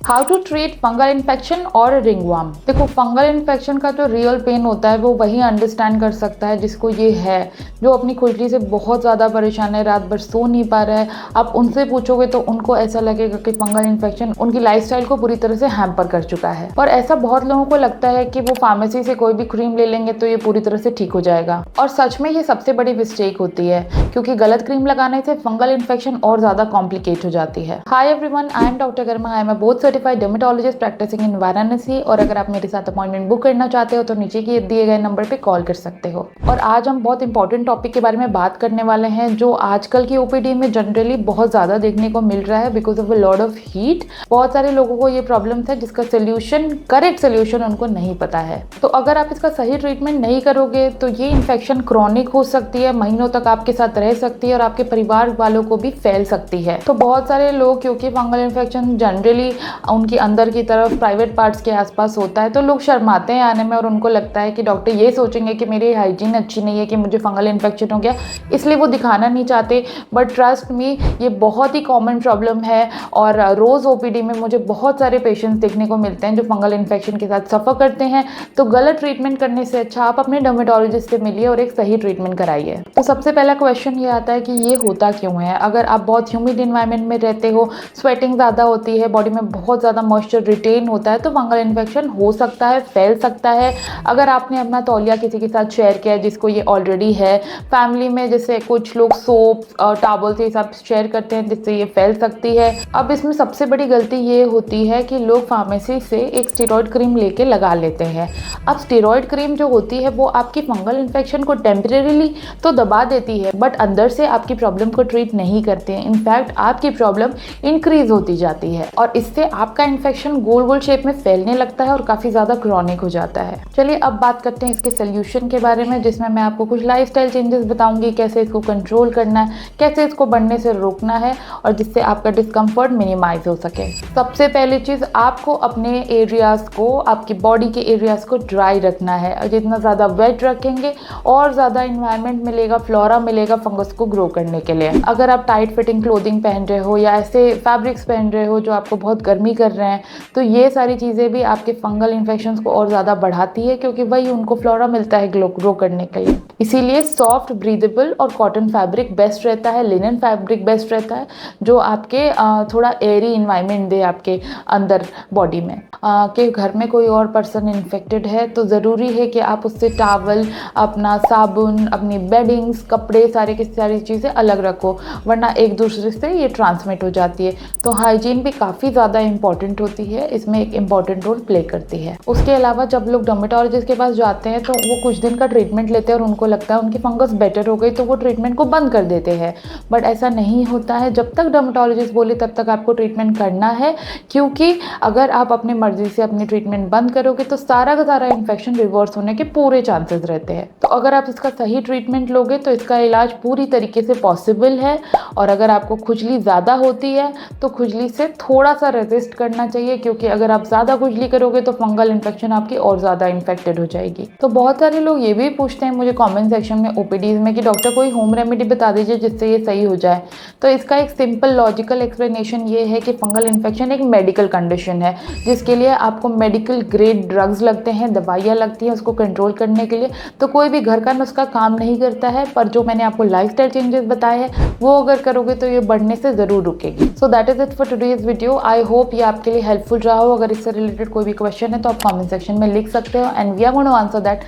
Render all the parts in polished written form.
How to treat fungal infection और ringworm. देखो, fungal infection का जो रियल पेन होता है वो वही अंडरस्टैंड कर सकता है जिसको ये है, जो अपनी खुजली से बहुत ज़्यादा परेशान है, रात भर सो नहीं पा रहा है। आप उनसे पूछोगे तो उनको ऐसा लगेगा कि फंगल इन्फेक्शन उनकी लाइफस्टाइल को पूरी तरह से हैम्पर कर चुका है। और ऐसा बहुत लोगों को लगता है कि वो फार्मेसी से कोई भी क्रीम ले लेंगे तो ये पूरी तरह से ठीक हो जाएगा, और सच में ये सबसे बड़ी मिस्टेक होती है, क्योंकि गलत क्रीम लगाने से फंगल इन्फेक्शन और ज़्यादा कॉम्प्लिकेट हो जाती है। Hi everyone, I am doctor Garma. I am a both certified dermatologist practicing in Varanasi, और अगर आप मेरे साथ अपॉइंटमेंट बुक करना चाहते हो तो नीचे के दिए गए नंबर पे कॉल कर सकते हो। और आज हम बहुत इंपॉर्टेंट टॉपिक के बारे में बात करने वाले हैं जो आजकल की ओपीडी में जनरली बहुत ज़्यादा देखने को मिल रहा है because of a lot of heat. बहुत सारे लोगों को ये प्रॉब्लम है जिसका सोल्यूशन, करेक्ट सोल्यूशन उनको नहीं पता है। तो अगर आप इसका सही ट्रीटमेंट नहीं करोगे तो ये इन्फेक्शन क्रॉनिक हो सकती है, महीनों तक आपके साथ रह सकती है और आपके परिवार वालों को भी फैल सकती है। तो बहुत सारे लोग, क्योंकि फंगल इन्फेक्शन जनरली उनकी अंदर की तरफ प्राइवेट पार्ट्स के आसपास होता है, तो लोग शर्माते हैं आने में और उनको लगता है कि डॉक्टर ये सोचेंगे कि मेरी हाइजीन अच्छी नहीं है, कि मुझे फंगल इन्फेक्शन हो गया, इसलिए वो दिखाना नहीं चाहते। बट ट्रस्ट मी, ये बहुत ही कॉमन प्रॉब्लम है और रोज़ ओपीडी में मुझे बहुत सारे पेशेंट्स देखने को मिलते हैं जो फंगल इन्फेक्शन के साथ सफ़र करते हैं। तो गलत ट्रीटमेंट करने से अच्छा आप अपने डर्मेटोलॉजिस्ट से मिलिए और एक सही ट्रीटमेंट कराइए। तो सबसे पहला क्वेश्चन ये आता है कि ये होता क्यों है। अगर आप बहुत ह्यूमिड इन्वायरमेंट में रहते हो, स्वेटिंग ज़्यादा होती है, बॉडी में बहुत ज़्यादा मॉइस्चर रिटेन होता है, तो फंगल इन्फेक्शन हो सकता है, फैल सकता है। अगर आपने अपना तौलिया किसी के साथ शेयर किया जिसको ये ऑलरेडी है, फैमिली में जैसे कुछ लोग सोप टॉवल से सब शेयर करते हैं जिससे ये फैल सकती है। अब इसमें सबसे बड़ी गलती ये होती है कि लोग फार्मेसी से एक स्टेरॉइड क्रीम लेके लगा लेते हैं। अब स्टेरॉइड क्रीम जो होती है वो आपकी फंगल इन्फेक्शन को टेम्परेरीली तो दबा देती है, बट अंदर से आपकी प्रॉब्लम को ट्रीट नहीं करते हैं। इनफैक्ट आपकी प्रॉब्लम इंक्रीज होती जाती है और इससे आपका इन्फेक्शन गोल गोल शेप में फैलने लगता है और काफ़ी ज़्यादा क्रॉनिक हो जाता है। चलिए अब बात करते हैं इसके सोल्यूशन के बारे में, जिसमें मैं आपको कुछ लाइफस्टाइल चेंजेस बताऊंगी, कैसे इसको कंट्रोल करना है, कैसे इसको बढ़ने से रोकना है और जिससे आपका डिस्कम्फर्ट मिनिमाइज हो सके। सबसे पहली चीज़, आपको अपने एरियाज़ को, आपकी बॉडी के एरियाज़ को ड्राई रखना है। और जितना ज़्यादा वेट रखेंगे और ज़्यादा इन्वायरमेंट मिलेगा, फ्लोरा मिलेगा फंगस को ग्रो करने के लिए। अगर आप टाइट फिटिंग क्लोथिंग पहन रहे हो या ऐसे फैब्रिक्स पहन रहे हो जो आपको बहुत गर्मी कर रहे हैं, तो ये सारी चीज़ें भी आपके फंगल इन्फेक्शंस को और ज़्यादा बढ़ाती है, क्योंकि वही उनको फ्लोरा मिलता है ग्रो करने के लिए। इसीलिए सॉफ्ट, ब्रीदेबल और कॉटन फैब्रिक बेस्ट रहता है, लिनन फैब्रिक बेस्ट रहता है, जो आपके थोड़ा एयरी इन्वायरमेंट दे आपके अंदर बॉडी में। कि घर में कोई और पर्सन इन्फेक्टेड है तो ज़रूरी है कि आप उससे टॉवल, अपना साबुन, अपनी बेडिंग्स, कपड़े, सारे की सारी चीज़ें अलग रखो, वरना एक दूसरे से ये ट्रांसमिट हो जाती है। तो हाइजीन भी काफ़ी ज़्यादा इंपॉर्टेंट होती है, इसमें एक इम्पॉर्टेंट रोल प्ले करती है। उसके अलावा जब लोग डर्मेटोलॉजिस्ट के पास जाते हैं तो वो कुछ दिन का ट्रीटमेंट लेते हैं और उनको लगता है उनकी फंगस बेटर हो गई तो वो ट्रीटमेंट को बंद कर देते हैं, बट ऐसा नहीं होता है। जब तक डर्मेटोलॉजिस्ट बोले तब तक आपको ट्रीटमेंट करना है, क्योंकि अगर आप अपनी मर्जी से अपनी ट्रीटमेंट बंद करोगे तो सारा का सारा इन्फेक्शन रिवर्स होने के पूरे चांसेस रहते हैं। तो अगर आप इसका सही ट्रीटमेंट लोगे तो इसका इलाज पूरी तरीके से पॉसिबल है। और अगर आपको खुजली ज़्यादा होती है तो खुजली से थोड़ा सा रेजिस्ट करना चाहिए, क्योंकि अगर आप ज़्यादा खुजली करोगे तो फंगल इन्फेक्शन आपकी और ज़्यादा इन्फेक्टेड हो जाएगी। तो बहुत सारे लोग ये भी पूछते हैं मुझे कमेंट सेक्शन में ओपीडीज में कि डॉक्टर कोई होम रेमेडी बता दीजिए जिससे ये सही हो जाए। तो इसका एक सिंपल लॉजिकल एक्सप्लेनेशन ये है कि फंगल इन्फेक्शन एक मेडिकल कंडीशन है जिसके लिए आपको मेडिकल ग्रेड ड्रग्स लगते हैं, दवाइयाँ लगती हैं उसको कंट्रोल करने के लिए। तो कोई भी घर का नुस्खा काम नहीं करता है, पर जो मैंने आपको लाइफस्टाइल चेंजेस बताए हैं वो अगर करोगे तो ये बढ़ने से ज़रूर रुकेगी। So that is it for today's video. I hope ये आपके लिए हेल्पफुल रहा हो। अगर इससे रिलेटेड कोई भी क्वेश्चन है तो आप कमेंट सेक्शन में लिख सकते हो and we are going to answer that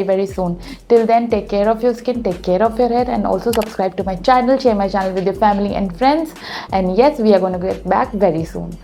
very soon. Till then, take care of your skin, take care of your hair, and also subscribe to my channel, share my channel with your family and friends. And yes, we are going to get back very soon.